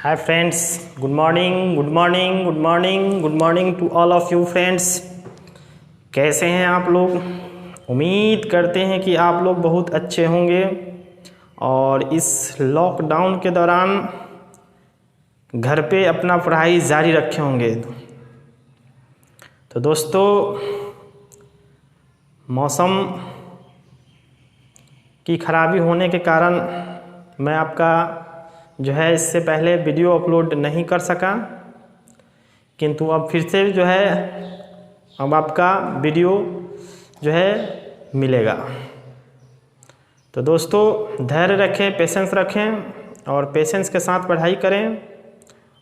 Hi friends, good morning, good morning, good morning, good morning to all of you friends। कैसे हैं आप लोग? उम्मीद करते हैं कि आप लोग बहुत अच्छे होंगे और इस लॉकडाउन के दौरान घर पे अपना पढ़ाई जारी रखे होंगे। तो दोस्तों, मौसम की खराबी होने के कारण मैं आपका जो है इससे पहले वीडियो अपलोड नहीं कर सका, किंतु अब फिर से जो है अब आपका वीडियो जो है मिलेगा। तो दोस्तों, धैर्य रखें, पेशेंस रखें और पेशेंस के साथ पढ़ाई करें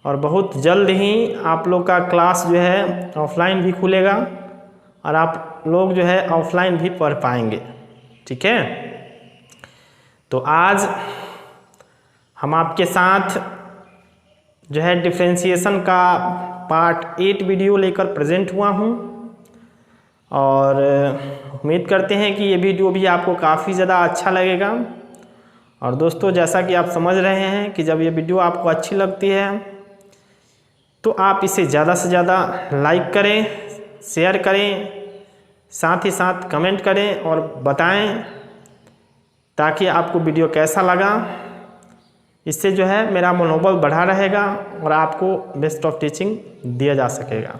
और बहुत जल्द ही आप लोग का क्लास जो है ऑफलाइन भी खुलेगा और आप लोग जो है ऑफलाइन भी पढ़ पाएंगे। ठीक है, तो आज हम आपके साथ जो है डिफरेंशिएशन का पार्ट 8 वीडियो लेकर प्रेजेंट हुआ हूँ और उम्मीद करते हैं कि ये वीडियो भी आपको काफ़ी ज़्यादा अच्छा लगेगा। और दोस्तों, जैसा कि आप समझ रहे हैं कि जब ये वीडियो आपको अच्छी लगती है तो आप इसे ज़्यादा से ज़्यादा लाइक करें, शेयर करें, साथ ही साथ कमेंट करें और बताएं ताकि आपको वीडियो कैसा लगा। इससे जो है मेरा मनोबल बढ़ा रहेगा और आपको बेस्ट ऑफ टीचिंग दिया जा सकेगा।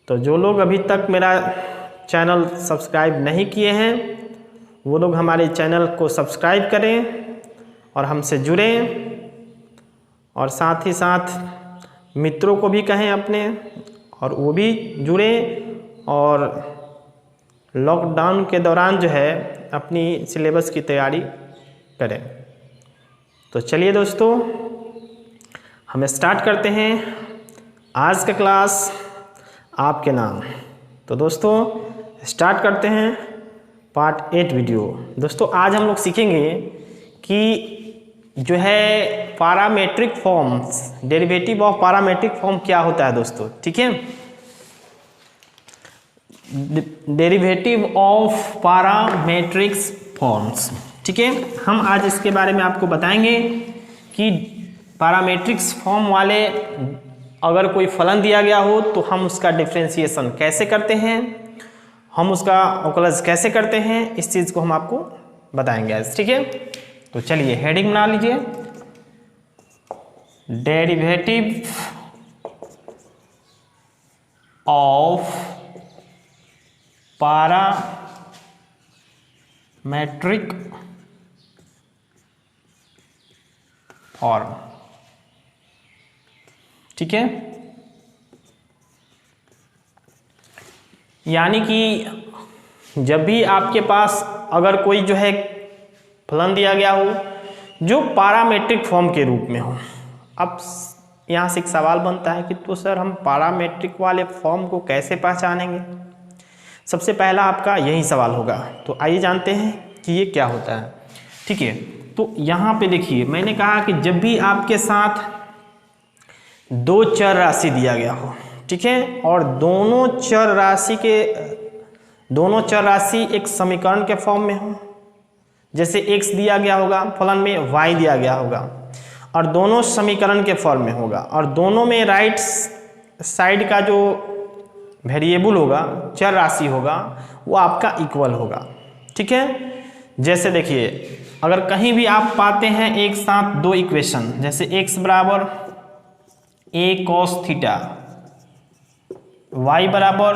तो जो लोग अभी तक मेरा चैनल सब्सक्राइब नहीं किए हैं वो लोग हमारे चैनल को सब्सक्राइब करें और हमसे जुड़ें और साथ ही साथ मित्रों को भी कहें अपने और वो भी जुड़ें और लॉकडाउन के दौरान जो है अपनी सिलेबस की तैयारी करें। तो चलिए दोस्तों, हम स्टार्ट करते हैं आज का क्लास आपके नाम। तो दोस्तों, स्टार्ट करते हैं पार्ट 8 वीडियो। दोस्तों, आज हम लोग सीखेंगे कि जो है parametric forms, derivative of parametric form क्या होता है दोस्तों। ठीक है, डेरिवेटिव ऑफ पैरामेट्रिक्स फॉर्म्स। ठीक है, हम आज इसके बारे में आपको बताएंगे कि पैरामेट्रिक्स फॉर्म वाले अगर कोई फलन दिया गया हो तो हम उसका डिफरेंशिएशन कैसे करते हैं, हम उसका अवकलज कैसे करते हैं, इस चीज़ को हम आपको बताएंगे आज। ठीक है, तो चलिए हेडिंग बना लीजिए, डेरिवेटिव ऑफ पैरामेट्रिक फॉर्म। ठीक है, यानी कि जब भी आपके पास अगर कोई जो है फलन दिया गया हो जो पैरामेट्रिक फॉर्म के रूप में हो। अब यहाँ से एक सवाल बनता है कि तो सर हम पैरामेट्रिक वाले फॉर्म को कैसे पहचानेंगे। सबसे पहला आपका यही सवाल होगा, तो आइए जानते हैं कि ये क्या होता है। ठीक है, तो यहाँ पे देखिए मैंने कहा कि जब भी आपके साथ दो चर राशि दिया गया हो, ठीक है, और दोनों चर राशि एक समीकरण के फॉर्म में हो, जैसे x दिया गया होगा फलन में, y दिया गया होगा और दोनों समीकरण के फॉर्म में होगा और दोनों में राइट साइड का जो वेरिएबल होगा, चर राशि होगा, वो आपका इक्वल होगा। ठीक है, जैसे देखिए अगर कहीं भी आप पाते हैं एक साथ दो इक्वेशन, जैसे x बराबर a cos थीटा, y बराबर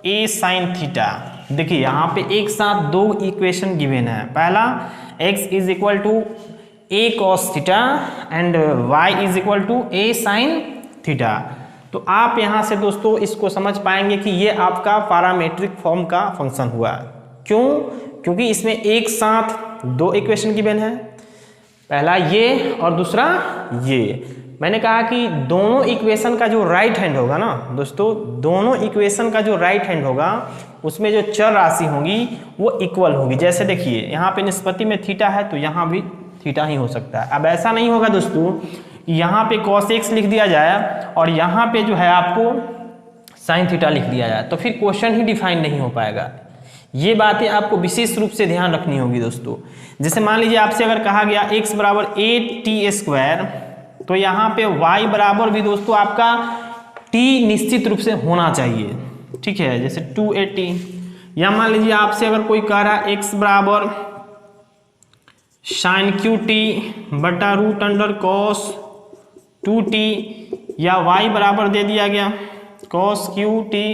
a sin थीटा। देखिए यहाँ पे एक साथ दो इक्वेशन गिवन है। पहला x is equal to a cos theta and y is equal to a sin theta. तो आप यहाँ से दोस्तों इसको समझ पाएंगे कि ये आपका पैरामेट्रिक फॉर्म का फंक्शन हुआ। क्यों? क्योंकि इसमें एक साथ दो इक्वेशन गिवन है, पहला ये और दूसरा ये। मैंने कहा कि दोनों इक्वेशन का जो राइट हैंड होगा ना दोस्तों, दोनों इक्वेशन का जो राइट हैंड होगा उसमें जो चर राशि होगी वो इक्वल होगी। जैसे देखिए यहाँ पे निष्पत्ति में थीटा है तो यहाँ भी थीटा ही हो सकता है। अब ऐसा नहीं होगा दोस्तों यहाँ पे cos x लिख दिया जाए और यहाँ पे जो है आपको sin थीटा लिख दिया जाए, तो फिर क्वेश्चन ही डिफाइन नहीं हो पाएगा। ये बातें आपको विशेष रूप से ध्यान रखनी होगी दोस्तों। जैसे मान लीजिए आपसे अगर कहा गया x बराबर 8t² तो यहाँ पे y बराबर भी दोस्तों आपका t निश्चित रूप से होना चाहिए, ठीक है। जैसे 280, या मान लीजिए आपसे अगर कोई कह रहा है x बराबर साइन क्यू टी बटा रूट अंडर कॉस 2t, या y बराबर दे दिया गया कॉस क्यू टी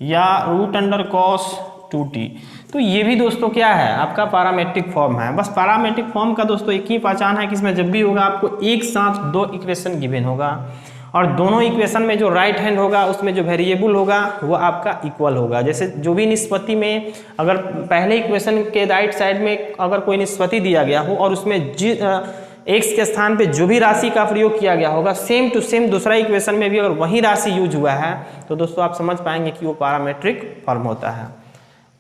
या रूट अंडर कॉस 2t, तो ये भी दोस्तों क्या है, आपका पैरामेट्रिक फॉर्म है। बस पैरामेट्रिक फॉर्म का दोस्तों एक ही पहचान है कि इसमें जब भी होगा आपको एक साथ दो इक्वेशन गिवन होगा, और दोनों इक्वेशन में जो राइट हैंड होगा उसमें जो वेरिएबल होगा वो आपका इक्वल होगा। जैसे जो भी निष्पत्ति में अगर पहले इक्वेशन के राइट साइड में अगर कोई निष्पत्ति दिया गया हो और उसमें एक्स के स्थान पे जो भी राशि का प्रयोग किया गया होगा, सेम टू सेम दूसरा इक्वेशन में भी अगर वही राशि यूज हुआ है तो दोस्तों आप समझ पाएंगे कि वो पैरामेट्रिक फॉर्म होता है।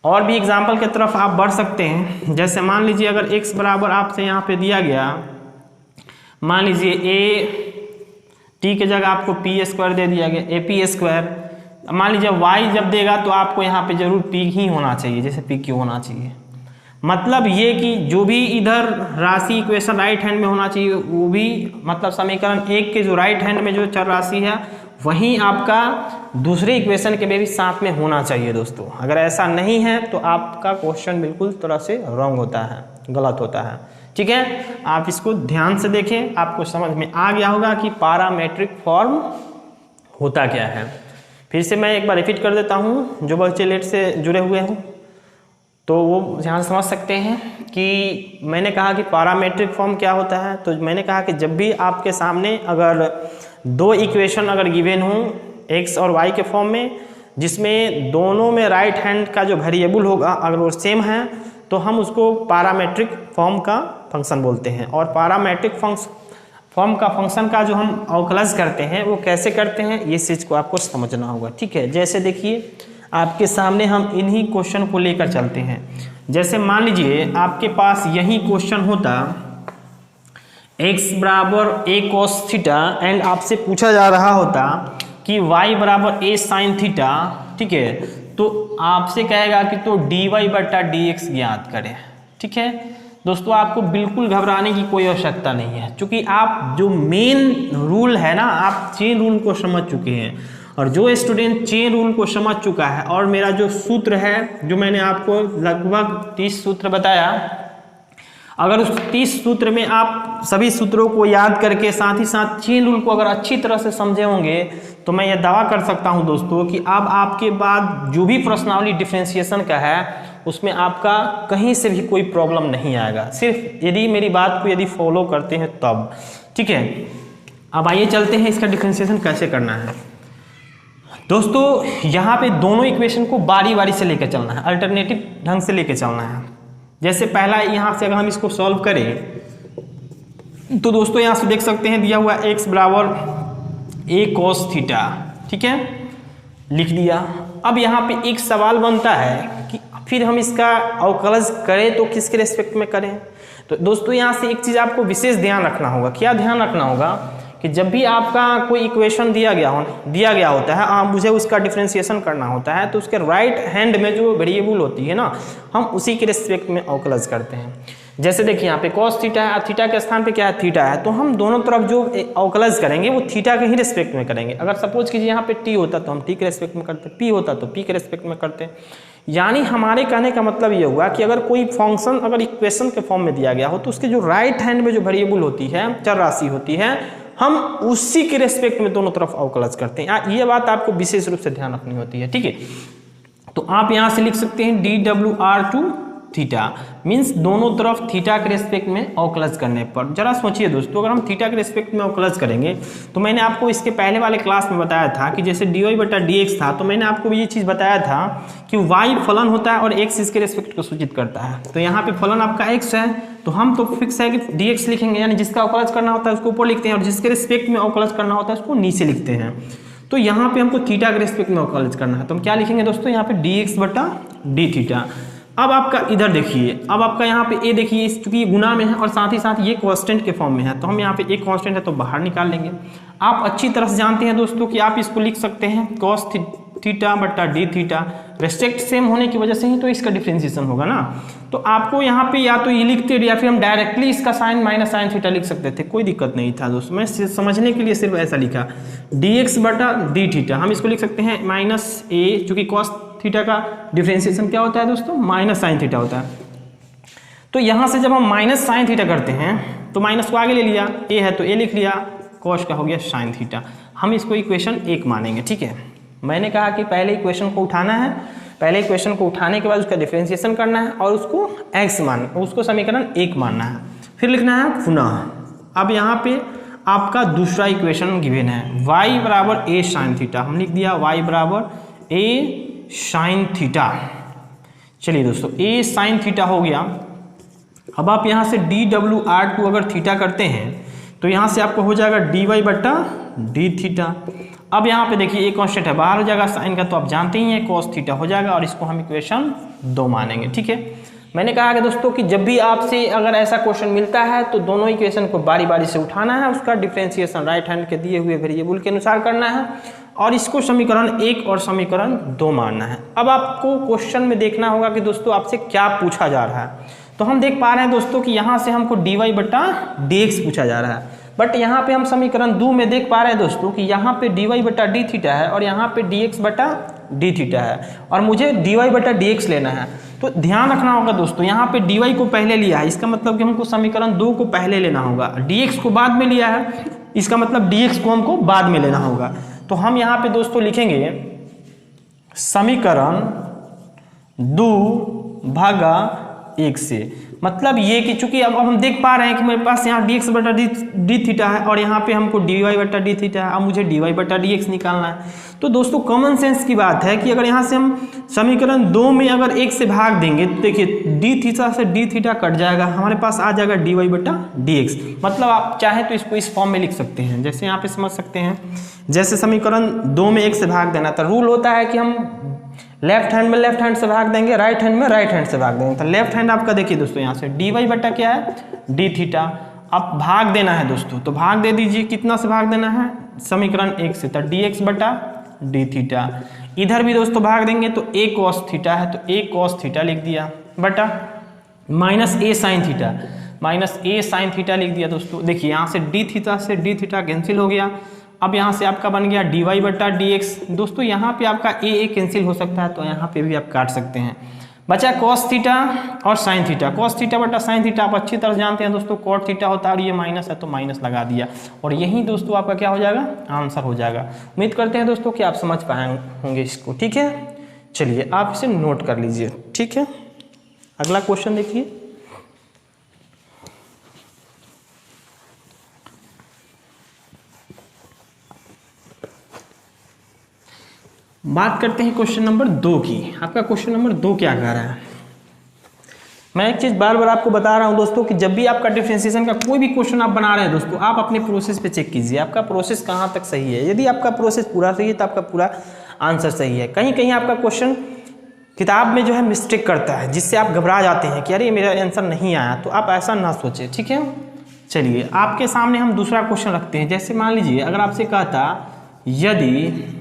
और भी एग्जाम्पल की तरफ आप बढ़ सकते हैं। जैसे मान लीजिए अगर x बराबर आपसे यहाँ पे दिया गया, मान लीजिए a t के जगह आपको p स्क्वायर दे दिया गया, AP स्क्वायर। मान लीजिए y जब देगा तो आपको यहाँ पे जरूर p ही होना चाहिए, जैसे PQ होना चाहिए। मतलब ये कि जो भी इधर राशि इक्वेशन राइट हैंड में होना चाहिए वो भी, मतलब समीकरण 1 के जो राइट हैंड में जो चर राशि है वहीं आपका दूसरे इक्वेशन के भी साथ में होना चाहिए दोस्तों। अगर ऐसा नहीं है तो आपका क्वेश्चन बिल्कुल तरह से रॉन्ग होता है, गलत होता है, ठीक है। आप इसको ध्यान से देखें, आपको समझ में आ गया होगा कि पैरामेट्रिक फॉर्म होता क्या है। फिर से मैं एक बार रिपीट कर देता हूँ, जो बच्चे लेट से जुड़े हुए हैं तो वो ध्यान से समझ सकते हैं कि मैंने कहा कि पैरामेट्रिक फॉर्म क्या होता है। तो मैंने कहा कि जब भी आपके सामने अगर दो इक्वेशन अगर गिवन हो x और y के फॉर्म में, जिसमें दोनों में राइट हैंड का जो वेरिएबल होगा अगर वो सेम है तो हम उसको पैरामेट्रिक फॉर्म का फंक्शन बोलते हैं। और पैरामेट्रिक फॉर्म का फंक्शन का जो हम अवकलज करते हैं वो कैसे करते हैं, ये चीज़ को आपको समझना होगा, ठीक है। जैसे देखिए आपके सामने हम इन्हीं क्वेश्चन को लेकर चलते हैं। जैसे मान लीजिए आपके पास यही क्वेश्चन होता x बराबर a cos थीटा एंड आपसे पूछा जा रहा होता कि y बराबर a sin थीटा, ठीक है। तो आपसे कहेगा कि तो dy बटा dx ज्ञात करें, ठीक है। दोस्तों आपको बिल्कुल घबराने की कोई आवश्यकता नहीं है, क्योंकि आप जो मेन रूल है ना, आप चेन रूल को समझ चुके हैं। और जो स्टूडेंट चेन रूल को समझ चुका है और मेरा जो सूत्र है, जो मैंने आपको लगभग 30 सूत्र बताया, अगर उस 30 सूत्र में आप सभी सूत्रों को याद करके साथ ही साथ चेन रूल को अगर अच्छी तरह से समझे होंगे तो मैं ये दावा कर सकता हूं दोस्तों कि अब आपके बाद जो भी प्रश्नावली डिफरेंशिएशन का है उसमें आपका कहीं से भी कोई प्रॉब्लम नहीं आएगा, सिर्फ यदि मेरी बात को यदि फॉलो करते हैं तब, ठीक है। अब आइए चलते हैं इसका डिफरेंशिएशन कैसे करना है। दोस्तों यहाँ पे दोनों इक्वेशन को बारी बारी से लेकर चलना है, अल्टरनेटिव ढंग से लेकर चलना है। जैसे पहला यहाँ से अगर हम इसको सॉल्व करें तो दोस्तों यहाँ से देख सकते हैं दिया हुआ x बराबर a cos थीटा, ठीक है, लिख दिया। अब यहाँ पे एक सवाल बनता है कि फिर हम इसका अवकलज करें तो किसके रेस्पेक्ट में करें। तो दोस्तों यहाँ से एक चीज़ आपको विशेष ध्यान रखना होगा। क्या ध्यान रखना होगा कि जब भी आपका कोई इक्वेशन दिया गया होता है, मुझे उसका डिफरेंशिएशन करना होता है, तो उसके राइट हैंड में जो वेरिएबल होती है ना, हम उसी के रिस्पेक्ट में अवकलज करते हैं। जैसे देखिए यहाँ पे cos थीटा है, थीटा के स्थान पे क्या है, थीटा है, तो हम दोनों तरफ जो अवकलज करेंगे वो थीटा के ही रिस्पेक्ट में करेंगे। अगर सपोज कीजिए यहाँ पे t होता तो हम t के रिस्पेक्ट में करते, p होता तो p के रिस्पेक्ट में करते। यानी हमारे कहने का मतलब ये हुआ कि अगर कोई फंक्शन अगर इक्वेशन के फॉर्म में दिया गया हो तो उसके जो राइट हैंड में जो वेरिएबल होती है, चर राशि होती है, हम उसी के रेस्पेक्ट में दोनों तरफ अवकलज करते हैं। ये बात आपको विशेष रूप से ध्यान रखनी होती है, ठीक है। तो आप यहाँ से लिख सकते हैं DWR2 थीटा, मीन्स दोनों तरफ थीटा के रेस्पेक्ट में अवकलज करने पर। जरा सोचिए दोस्तों, अगर हम थीटा के रेस्पेक्ट में अवकलज करेंगे तो मैंने आपको इसके पहले वाले क्लास में बताया था कि जैसे dy बटा dx था, तो मैंने आपको ये चीज़ बताया था कि y फलन होता है और x इसके रेस्पेक्ट को सूचित करता है। तो यहाँ पे फलन आपका x है तो हम तो फिक्स है कि dx लिखेंगे, यानी जिसका अवकलज करना होता है उसको ऊपर लिखते हैं और जिसके रेस्पेक्ट में अवकलज करना होता है उसको नीचे लिखते हैं। तो यहाँ पे हमको थीटा के रेस्पेक्ट में अवकलज करना है, तो हम क्या लिखेंगे दोस्तों, यहाँ पे dx बटा d थीटा। अब आपका इधर देखिए, अब आपका यहाँ पे a देखिए, चूंकि ये गुना में है और साथ ही साथ ये कांस्टेंट के फॉर्म में है, तो हम यहाँ पे एक कांस्टेंट है तो बाहर निकाल लेंगे। आप अच्छी तरह से जानते हैं दोस्तों कि आप इसको लिख सकते हैं cos थीटा बट्टा डी थीटा, रेस्पेक्ट सेम होने की वजह से ही तो इसका डिफ्रेंसिएशन होगा ना। तो आपको यहाँ पे या तो ये लिखते या फिर हम डायरेक्टली इसका साइन माइनस साइन थीटा लिख सकते थे, कोई दिक्कत नहीं था दोस्तों। मैं समझने के लिए सिर्फ ऐसा लिखा, dx बटा डी थीटा, हम इसको लिख सकते हैं माइनस ए, चूंकि कॉस थीटा का डिफ्रेंसिएशन क्या होता है दोस्तों, माइनस साइन थीटा होता है। तो यहाँ से जब हम माइनस साइन थीटा करते हैं तो माइनस को आगे ले लिया, ए है तो ए लिख लिया, कॉस का हो गया साइन थीटा। हम इसको इक्वेशन 1 मानेंगे, ठीक है। मैंने कहा कि पहले इक्वेशन को उठाना है, पहले इक्वेशन को उठाने के बाद उसका डिफरेंशिएशन करना है और उसको x मानना, उसको समीकरण 1 मानना है, फिर लिखना है पुनः। अब यहाँ पे आपका दूसरा इक्वेशन गिवन है, y बराबर a साइन थीटा, हम लिख दिया y बराबर a साइन थीटा। चलिए दोस्तों, a साइन थीटा हो गया। अब आप यहाँ से dwr2 अगर थीटा करते हैं तो यहाँ से आपको हो जाएगा dy बट्टा डी थीटा। अब यहाँ पे देखिए एक कांस्टेंट है, बाहर हो जाएगा साइन का, तो आप जानते ही हैं कॉस थीटा हो जाएगा और इसको हम इक्वेशन 2 मानेंगे, ठीक है। मैंने कहा कि दोस्तों कि जब भी आपसे अगर ऐसा क्वेश्चन मिलता है तो दोनों इक्वेशन को बारी बारी से उठाना है, उसका डिफरेंशिएशन राइट हैंड के दिए हुए वेरिएबल के अनुसार करना है और इसको समीकरण 1 और समीकरण 2 मानना है। अब आपको क्वेश्चन में देखना होगा कि दोस्तों आपसे क्या पूछा जा रहा है। तो हम देख पा रहे हैं दोस्तों कि यहाँ से हमको dy बटा dx पूछा जा रहा है, बट यहाँ पे हम समीकरण 2 में देख पा रहे हैं दोस्तों कि यहाँ पे dy बटा डी थीटा है और यहाँ पे dx बटा डी थीटा है और मुझे dy बटा dx लेना है। तो ध्यान रखना होगा दोस्तों, यहाँ पे dy को पहले लिया है, इसका मतलब कि हमको समीकरण 2 को पहले लेना होगा, dx को बाद में लिया है, इसका मतलब dx को हमको बाद में लेना होगा। तो हम यहाँ पे दोस्तों लिखेंगे समीकरण 2 भागा 1 से, मतलब ये कि चूंकि अब हम देख पा रहे हैं कि मेरे पास यहाँ dx बटा डी थीटा है और यहाँ पे हमको dy बटा डी थीटा है, अब मुझे dy बटा dx निकालना है। तो दोस्तों कॉमन सेंस की बात है कि अगर यहाँ से हम समीकरण 2 में अगर 1 से भाग देंगे तो देखिए डी थीटा से डी थीटा कट जाएगा, हमारे पास आ जाएगा dy बटा dx। मतलब आप चाहें तो इसको इस फॉर्म में लिख सकते हैं, जैसे यहाँ पे समझ सकते हैं, जैसे समीकरण 2 में 1 से भाग देना था, रूल होता है कि हम लेफ्ट हैंड में लेफ्ट हैंड से भाग देंगे, राइट हैंड में राइट हैंड से भाग देंगे। तो लेफ्ट हैंड आपका देखिए दोस्तों यहाँ से dy बटा क्या है डी थीटा, अब भाग देना है दोस्तों, तो भाग दे दीजिए, कितना से भाग देना है, समीकरण 1 से, तो dx बटा डी थीटा। इधर भी दोस्तों भाग देंगे तो a cos थीटा है, तो a cos थीटा लिख दिया बटा minus a sign theta, minus a sine theta लिख दिया दोस्तों। देखिए यहाँ से d थीटा से d थीटा कैंसिल हो गया, अब यहाँ से आपका बन गया dy बटा dx। दोस्तों यहाँ पे आपका a कैंसिल हो सकता है, तो यहाँ पे भी आप काट सकते हैं, बचा cos थीटा और sin थीटा। cos थीटा बटा sin थीटा आप अच्छी तरह जानते हैं दोस्तों, cot थीटा होता है और ये माइनस है तो माइनस लगा दिया और यही दोस्तों आपका क्या हो जाएगा, आंसर हो जाएगा। उम्मीद करते हैं दोस्तों कि आप समझ पाए होंगे इसको, ठीक है। चलिए आप इसे नोट कर लीजिए, ठीक है। अगला क्वेश्चन देखिए, बात करते हैं क्वेश्चन नंबर 2 की। आपका क्वेश्चन नंबर 2 क्या कह रहा है। मैं एक चीज़ बार बार आपको बता रहा हूं दोस्तों कि जब भी आपका डिफरेंशिएशन का कोई भी क्वेश्चन आप बना रहे हैं दोस्तों, आप अपने प्रोसेस पे चेक कीजिए आपका प्रोसेस कहां तक सही है। यदि आपका प्रोसेस पूरा सही है तो आपका पूरा आंसर सही है। कहीं कहीं आपका क्वेश्चन किताब में जो है मिस्टेक करता है, जिससे आप घबरा जाते हैं कि अरे मेरा आंसर नहीं आया, तो आप ऐसा ना सोचें, ठीक है। चलिए आपके सामने हम दूसरा क्वेश्चन रखते हैं। जैसे मान लीजिए अगर आपसे कहता यदि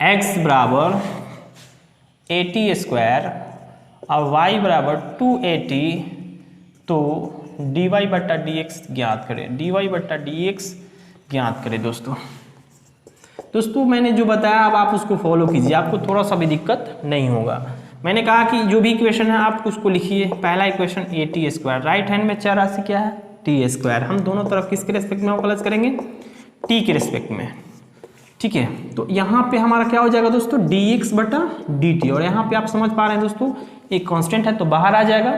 x बराबर 80 स्क्वायर और y बराबर 280 तो dy बटा dx ज्ञात करें, dy बटा dx ज्ञात करें। दोस्तों मैंने जो बताया अब आप उसको फॉलो कीजिए, आपको थोड़ा सा भी दिक्कत नहीं होगा। मैंने कहा कि जो भी इक्वेशन है आप उसको लिखिए। पहला इक्वेशन 80 स्क्वायर, राइट हैंड में चर राशि क्या है t स्क्वायर, हम दोनों तरफ किसके रेस्पेक्ट में अवकलन करेंगे, t के रेस्पेक्ट में, ठीक है। तो यहाँ पे हमारा क्या हो जाएगा दोस्तों dx बटा dt, और यहाँ पे आप समझ पा रहे हैं दोस्तों एक कांस्टेंट है तो बाहर आ जाएगा,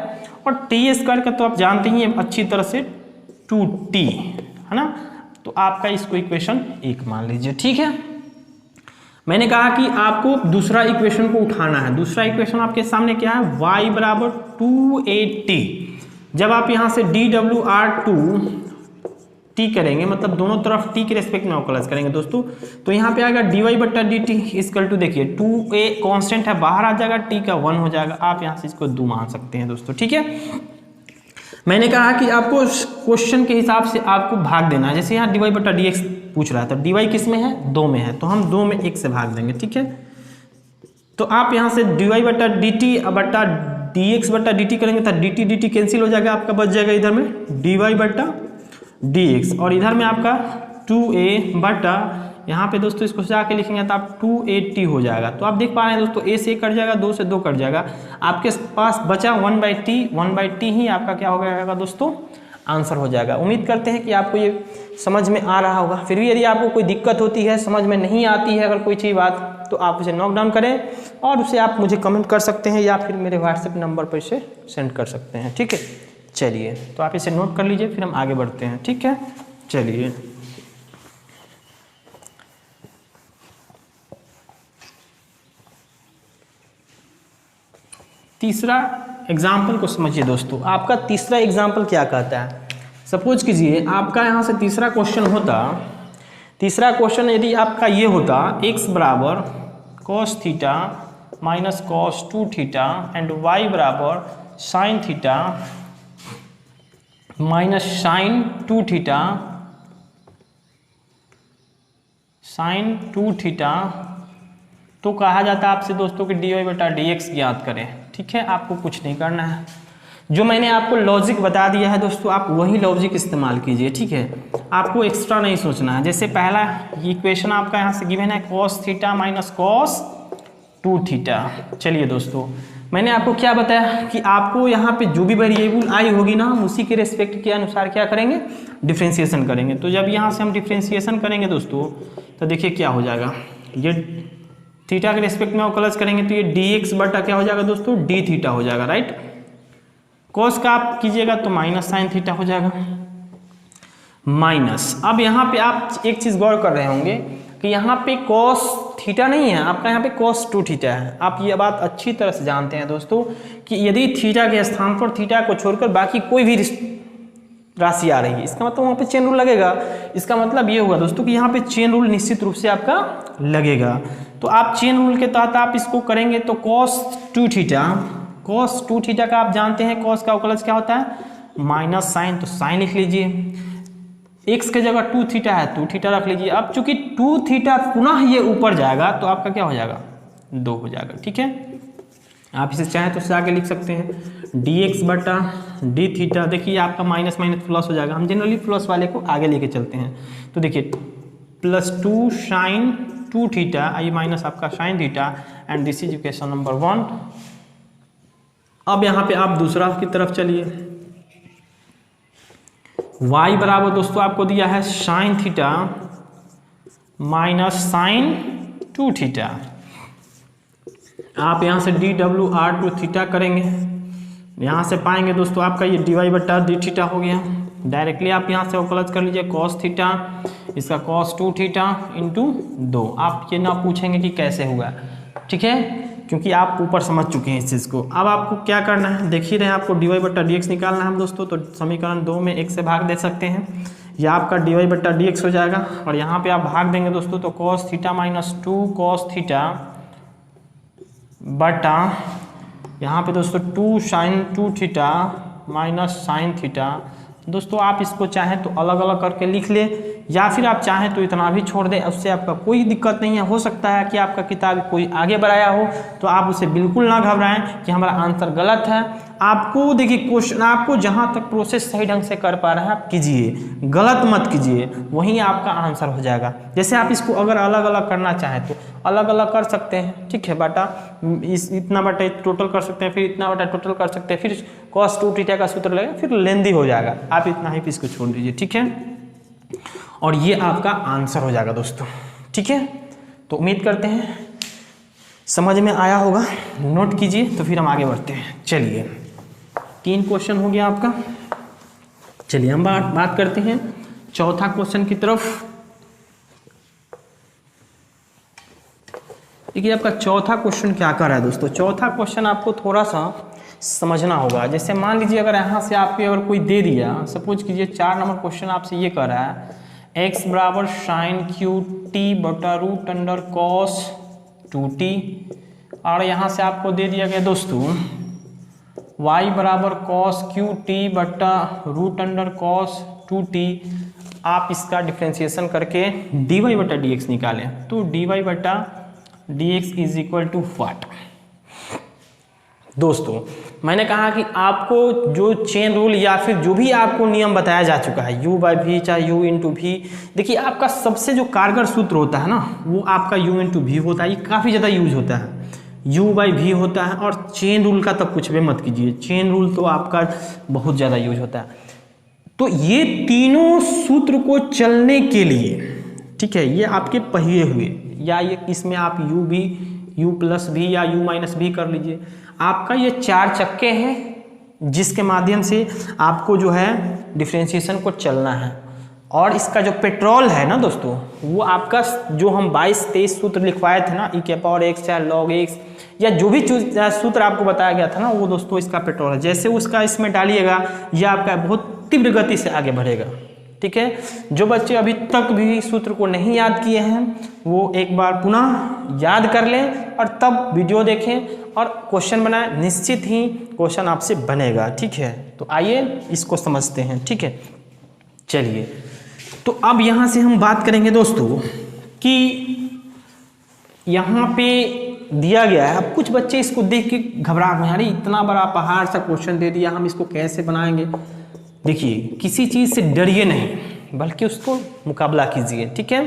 और टी स्क्वायर का तो आप जानते ही हैं अच्छी तरह से 2t है ना। तो आपका इसको इक्वेशन 1 मान लीजिए, ठीक है। मैंने कहा कि आपको दूसरा इक्वेशन को उठाना है। दूसरा इक्वेशन आपके सामने क्या है, y बराबर 280। जब आप यहाँ से dwr2 t करेंगे, मतलब दोनों तरफ t के रेस्पेक्ट में अवकलन करेंगे दोस्तों, तो यहाँ पे आएगा dy बट्टा dt इक्वल टू, देखिए 2a कांस्टेंट है बाहर आ जाएगा, t का 1 हो जाएगा। आप यहाँ से इसको 2 मान सकते हैं दोस्तों, ठीक है। मैंने कहा कि आपको क्वेश्चन के हिसाब से आपको भाग देना है। जैसे यहाँ dy बट्टा dx पूछ रहा है। तो dy किस में है, 2 में है, तो हम 2 में 1 से भाग देंगे, ठीक है। तो आप यहाँ से dy बटा dt बटा dx बटा dt करेंगे तो dt कैंसिल हो जाएगा, आपका बच जाएगा इधर में dy बटा dx, और इधर में आपका 2a बटा, यहाँ पे दोस्तों इसको जाके लिखेंगे तो आप 2at हो जाएगा। तो आप देख पा रहे हैं दोस्तों, a से 1 कट जाएगा, 2 से 2 कट जाएगा, आपके पास बचा 1/t ही आपका क्या हो जाएगा दोस्तों, आंसर हो जाएगा। उम्मीद करते हैं कि आपको ये समझ में आ रहा होगा। फिर भी यदि आपको कोई दिक्कत होती है, समझ में नहीं आती है अगर कोई चीज़ बात, तो आप उसे नोट डाउन करें और उसे आप मुझे कमेंट कर सकते हैं या फिर मेरे व्हाट्सएप नंबर पर इसे सेंड कर सकते हैं, ठीक है। चलिए, तो आप इसे नोट कर लीजिए, फिर हम आगे बढ़ते हैं, ठीक है। चलिए, तीसरा एग्जाम्पल को समझिए दोस्तों। आपका तीसरा एग्जाम्पल क्या कहता है, सपोज कीजिए आपका यहाँ से तीसरा क्वेश्चन होता, तीसरा क्वेश्चन यदि आपका ये होता x बराबर cos theta minus cos 2 theta and y बराबर sin theta minus sin 2 theta sin 2 theta, तो कहा जाता है आपसे दोस्तों कि dy बटा dx ज्ञात करें, ठीक है। आपको कुछ नहीं करना है, जो मैंने आपको लॉजिक बता दिया है दोस्तों, आप वही लॉजिक इस्तेमाल कीजिए, ठीक है। आपको एक्स्ट्रा नहीं सोचना है। जैसे पहला इक्वेशन आपका यहाँ से गिवन है cos theta minus cos 2 theta. चलिए दोस्तों, मैंने आपको क्या बताया कि आपको यहाँ पे जो भी वेरिएबल आई होगी ना, हम उसी के रेस्पेक्ट के अनुसार क्या करेंगे, डिफ्रेंशिएशन करेंगे। तो जब यहाँ से हम डिफ्रेंशिएशन करेंगे दोस्तों, तो देखिए क्या हो जाएगा, ये थीटा के रेस्पेक्ट में अवकलज करेंगे तो ये dx बटा क्या हो जाएगा दोस्तों, d थीटा हो जाएगा, राइट। cos का आप कीजिएगा तो माइनस साइन थीटा हो जाएगा, माइनस। अब यहाँ पे आप एक चीज गौर कर रहे होंगे कि यहाँ पे cos थीटा नहीं है, आपका यहाँ पे cos 2 थीटा है। आप ये बात अच्छी तरह से जानते हैं दोस्तों कि यदि थीटा के स्थान पर थीटा को छोड़कर बाकी कोई भी राशि आ रही है, इसका मतलब वहाँ पे चेन रूल लगेगा। इसका मतलब ये होगा दोस्तों कि यहाँ पे चेन रूल निश्चित रूप से आपका लगेगा। तो आप चेन रूल के तहत आप इसको करेंगे तो cos 2 थीटा, cos 2 थीटा का आप जानते हैं cos का अवकलज क्या होता है, माइनस साइन, तो साइन लिख लीजिए। x के जगह 2 थीटा है, 2 थीटा रख लीजिए। अब चूंकि 2 थीटा पुनः ये ऊपर जाएगा तो आपका क्या हो जाएगा, 2 हो जाएगा, ठीक है। आप इसे चाहें तो आगे लिख सकते हैं dx बटा d थीटा। देखिए आपका माइनस माइनस प्लस हो जाएगा, हम जनरली प्लस वाले को आगे लेके चलते हैं। तो देखिए प्लस 2 साइन 2 थीटा, आई माइनस आपका sine theta, and this is equation number 1। अब यहाँ पे आप दूसरा की तरफ चलिए, y बराबर दोस्तों आपको दिया है sine theta minus sine 2 theta. आप यहाँ से dwr2 थीटा करेंगे, यहाँ से पाएंगे दोस्तों आपका ये dy बटा d थीटा हो गया। डायरेक्टली आप यहाँ से अवकलज कर लीजिए cos थीटा, इसका cos 2 थीटा इंटू 2। आप ये ना पूछेंगे कि कैसे हुआ, ठीक है, क्योंकि आप ऊपर समझ चुके हैं इस चीज़ को। अब आपको क्या करना है, देख ही रहे हैं, आपको dy बटा dx निकालना है दोस्तों। तो समीकरण 2 में 1 से भाग दे सकते हैं, या आपका dy बटा dx हो जाएगा, और यहाँ पे आप भाग देंगे दोस्तों तो cos theta minus 2 cos theta बटा यहाँ पे दोस्तों 2 sine 2 theta minus sine theta. दोस्तों आप इसको चाहें तो अलग अलग करके लिख ले, या फिर आप चाहें तो इतना भी छोड़ दें, उससे आपका कोई दिक्कत नहीं है। हो सकता है कि आपका किताब कोई आगे बढ़ाया हो, तो आप उसे बिल्कुल ना घबराएं कि हमारा आंसर गलत है। आपको देखिए क्वेश्चन, आपको जहाँ तक प्रोसेस सही ढंग से कर पा रहे हैं आप कीजिए, गलत मत कीजिए, वहीं आपका आंसर हो जाएगा। जैसे आप इसको अगर अलग अलग करना चाहें तो अलग अलग कर सकते हैं, ठीक है। बटा इतना बटा टोटल कर सकते हैं, फिर इतना बटा टोटल कर सकते हैं, फिर cos 2 थीटा का सूत्र लगेगा, फिर लेंदी हो जाएगा। आप इतना ही इसको छोड़ दीजिए, ठीक है, और ये आपका आंसर हो जाएगा दोस्तों, ठीक है। तो उम्मीद करते हैं समझ में आया होगा, नोट कीजिए, तो फिर हम आगे बढ़ते हैं। चलिए 3 क्वेश्चन हो गया आपका। चलिए हम बात करते हैं चौथा क्वेश्चन की तरफ। देखिए आपका चौथा क्वेश्चन क्या कर रहा है दोस्तों, चौथा क्वेश्चन आपको थोड़ा सा समझना होगा। जैसे मान लीजिए अगर यहाँ से आपके अगर कोई दे दिया, सपोज कीजिए 4 नंबर क्वेश्चन आपसे ये कर रहा है x बराबर साइन क्यू टी बटा रूट अंडर कॉस 2t, और यहाँ से आपको दे दिया गया दोस्तों y बराबर कॉस क्यू टी बटा रूट अंडर कॉस 2t। आप इसका डिफ्रेंशिएशन करके dy बटा dx निकालें, तो dy बटा dx is equal to what. दोस्तों मैंने कहा कि आपको जो चेन रूल या फिर जो भी आपको नियम बताया जा चुका है, u बाई वी चाहे u इंटू वी, देखिए आपका सबसे जो कारगर सूत्र होता है ना वो आपका u इंटू वी होता है। ये काफ़ी ज़्यादा यूज होता है, u बाई वी होता है। और चेन रूल का तब कुछ भी मत कीजिए, चेन रूल तो आपका बहुत ज़्यादा यूज होता है। तो ये तीनों सूत्र को चलने के लिए, ठीक है, ये आपके पहिए हुए, या ये इसमें आप u भी u प्लस भी या u माइनस भी कर लीजिए। आपका ये 4 चक्के हैं जिसके माध्यम से आपको जो है डिफ्रेंशिएशन को चलना है। और इसका जो पेट्रोल है ना दोस्तों, वो आपका जो हम 22-23 सूत्र लिखवाए थे ना, e⁻x या log x या जो भी सूत्र आपको बताया गया था ना, वो दोस्तों इसका पेट्रोल है। जैसे उसका इसमें डालिएगा, यह आपका बहुत तीव्र गति से आगे बढ़ेगा। ठीक है, जो बच्चे अभी तक भी सूत्र को नहीं याद किए हैं वो एक बार पुनः याद कर लें और तब वीडियो देखें और क्वेश्चन बनाएं, निश्चित ही क्वेश्चन आपसे बनेगा। ठीक है, तो आइए इसको समझते हैं। ठीक है, चलिए, तो अब यहाँ से हम बात करेंगे दोस्तों कि यहाँ पे दिया गया है। अब कुछ बच्चे इसको देख के घबरा गए, अरे इतना बड़ा पहाड़ सा क्वेश्चन दे दिया, हम इसको कैसे बनाएंगे। देखिए, किसी चीज़ से डरिए नहीं बल्कि उसको मुकाबला कीजिए। ठीक है,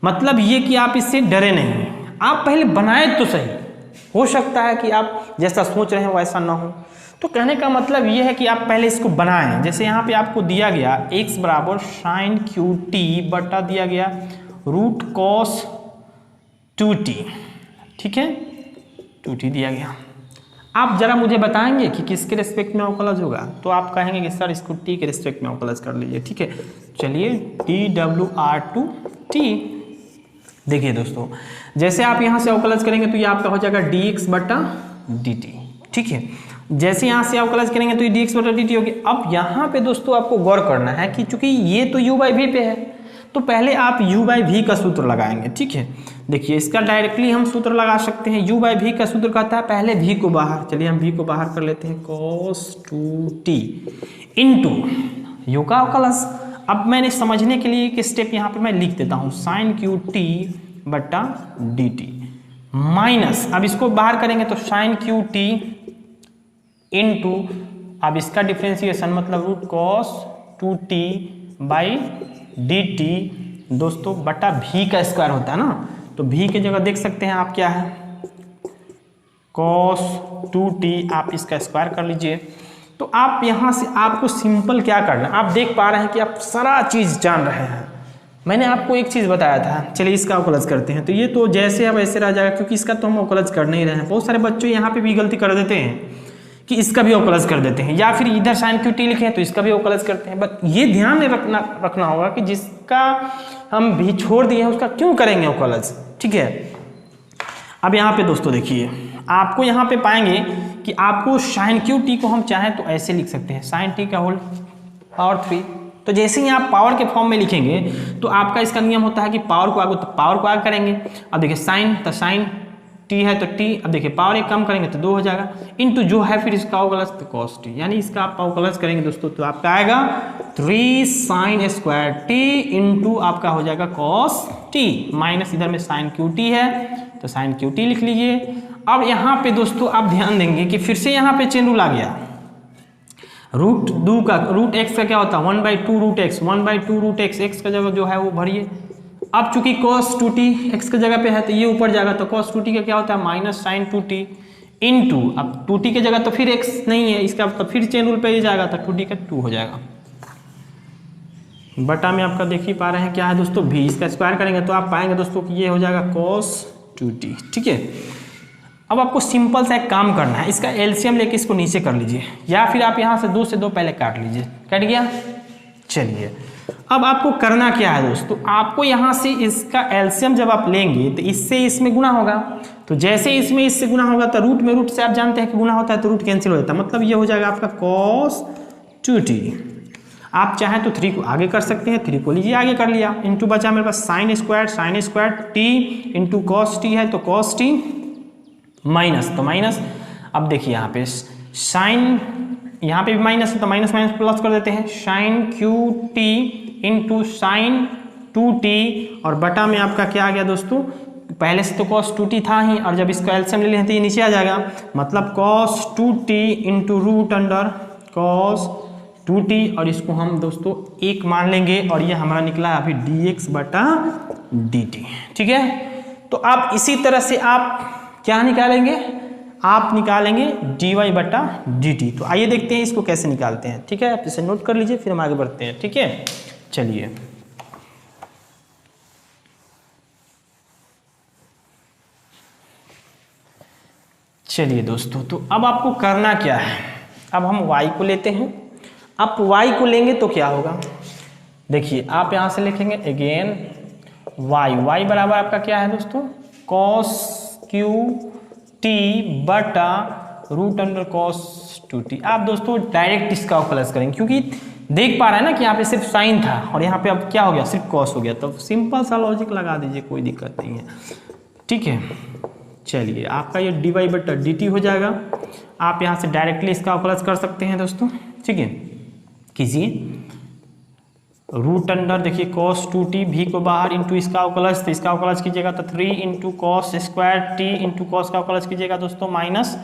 मतलब ये कि आप इससे डरे नहीं, आप पहले बनाए तो सही, हो सकता है कि आप जैसा सोच रहे हैं वैसा ना हो। तो कहने का मतलब ये है कि आप पहले इसको बनाएं। जैसे यहाँ पे आपको दिया गया x बराबर साइन क्यू टी बटा दिया गया रूट कॉस 2t। ठीक है, 2t दिया गया। आप जरा मुझे बताएंगे कि किसके रिस्पेक्ट में अवकलज होगा, तो आप कहेंगे कि सर इसको t के रिस्पेक्ट में अवकलज कर लीजिए। ठीक है, चलिए dwr/t। देखिए दोस्तों, जैसे आप यहाँ से अवकलज करेंगे तो ये आपका हो जाएगा dx बटा dt। ठीक है, जैसे यहाँ से अवकलज करेंगे तो ये dx बटा dt होगी। अब यहाँ पे दोस्तों आपको गौर करना है कि चूंकि ये तो u बाई वी पे है, तो पहले आप u बाई वी का सूत्र लगाएंगे। ठीक है, देखिए इसका डायरेक्टली हम सूत्र लगा सकते हैं। u बाई वी का सूत्र कहता है पहले v को बाहर, चलिए हम v को बाहर कर लेते हैं, cos 2t इंटू u का अवकलज। अब मैंने समझने के लिए एक स्टेप यहाँ पे मैं लिख देता हूँ, साइन क्यू टी बटा डी टी माइनस, अब इसको बाहर करेंगे तो साइन क्यू टी इंटू, अब इसका डिफ्रेंसिएशन मतलब root cos 2t by d t दोस्तों बटा v का स्क्वायर होता है ना, तो v की जगह देख सकते हैं आप क्या है, cos 2t, आप इसका स्क्वायर कर लीजिए। तो आप यहाँ से आपको सिंपल क्या करना है, आप देख पा रहे हैं कि आप सारा चीज़ जान रहे हैं। मैंने आपको एक चीज़ बताया था, चलिए इसका अवकलज करते हैं। तो ये तो जैसे अब ऐसे रह जाएगा, क्योंकि इसका तो हम अवकलज कर नहीं रहे हैं। बहुत सारे बच्चे यहाँ पे भी गलती कर देते हैं कि इसका भी अवकलज कर देते हैं, या फिर इधर साइन क्यू टी लिखे हैं तो इसका भी अवकलज करते हैं। बट ये ध्यान में रखना होगा कि जिसका हम भी छोड़ दिए हैं उसका क्यों करेंगे अवकलज। ठीक है, अब यहाँ पे दोस्तों देखिए, आपको यहाँ पे पाएंगे कि आपको साइन क्यू टी को हम चाहें तो ऐसे लिख सकते हैं, साइन टी का होल पावर 3। तो जैसे ही आप पावर के फॉर्म में लिखेंगे तो आपका इसका नियम होता है कि पावर को आगे करेंगे। अब देखिए साइन, तो साइन टी है तो टी, अब देखिए पावर एक कम करेंगे तो 2 हो जाएगा, इंटू जो है फिर इसका अवकलज तो कॉस टी, यानी इसका आप अवकलज करेंगे दोस्तों तो आपका आएगा 3 साइन स्क्वायर टी इंटू आपका हो जाएगा कॉस टी, माइनस इधर में साइन क्यू टी है तो साइन क्यू टी लिख लीजिए। अब यहाँ पे दोस्तों आप ध्यान देंगे कि फिर से यहाँ पे चेन रूल आ गया, रूट एक्स का क्या होता है 1/2 root x, 1/2 root x, x का जगह जो है वो भरिए। अब चूंकि cos 2t x के जगह पे है तो ये ऊपर जाएगा, तो cos 2t का क्या होता है माइनस साइन 2t इंटू, अब 2t के जगह तो फिर x नहीं है, इसका तो फिर चेन रूल पे ही जाएगा तो 2t का 2 हो जाएगा। बटा में आपका देख ही पा रहे हैं क्या है दोस्तों v, इसका स्क्वायर करेंगे तो आप पाएंगे दोस्तों कि ये हो जाएगा cos 2t। ठीक है, अब आपको सिंपल सा एक काम करना है, इसका एलसीएम लेके इसको नीचे कर लीजिए, या फिर आप यहाँ से 2 से 2 पहले काट लीजिए। कट गया, चलिए अब आपको करना क्या है दोस्तों, आपको यहाँ से इसका एलसीएम जब आप लेंगे तो इससे इसमें गुना होगा, तो जैसे इसमें इससे गुना होगा तो रूट में रूट से आप जानते हैं कि गुना होता है तो रूट कैंसिल हो जाता है, मतलब ये हो जाएगा आपका cos 2t। आप चाहें तो 3 को आगे कर सकते हैं, 3 को लीजिए आगे कर लिया, इंटू बचा मेरे पास sine square T into cos T है तो कॉस टी माइनस, तो माइनस, अब देखिए यहाँ पे साइन, यहाँ पे भी माइनस है तो माइनस माइनस प्लस कर देते हैं, sine cube t into sine 2t और बटा में आपका क्या आ गया दोस्तों, पहले से तो cos 2t था ही और जब इसका एलसीएम ले लें तो ये नीचे आ जाएगा, मतलब cos 2t into root under cos 2t और इसको हम दोस्तों 1 मान लेंगे और ये हमारा निकला अभी dx बटा dt। ठीक है, तो आप इसी तरह से आप क्या निकालेंगे, आप निकालेंगे dy बटा dt। तो आइए देखते हैं इसको कैसे निकालते हैं। ठीक है, आप इसे नोट कर लीजिए फिर हम आगे बढ़ते हैं। ठीक है, चलिए चलिए दोस्तों, तो अब आपको करना क्या है, अब हम y को लेते हैं। आप y को लेंगे तो क्या होगा, देखिए आप यहां से लिखेंगे अगेन y बराबर आपका क्या है दोस्तों, cos क्यू टी बटा रूट अंडर cos 2t। आप दोस्तों डायरेक्ट इसका प्लस करेंगे क्योंकि देख पा रहे हैं ना कि यहाँ पे सिर्फ साइन था और यहाँ पे अब क्या हो गया, सिर्फ cos हो गया, तो सिंपल सा लॉजिक लगा दीजिए, कोई दिक्कत नहीं है। ठीक है, चलिए आपका ये dy बटा dt हो जाएगा। आप यहाँ से डायरेक्टली इसका प्लस कर सकते हैं दोस्तों। ठीक है, कीजिए रूट अंडर देखिए cos 2t भी को बाहर इंटू इसका अवकलज, तो इसका अवकलज कीजिएगा तो 3 into cos square T into cos का अवकलज कीजिएगा दोस्तों माइनस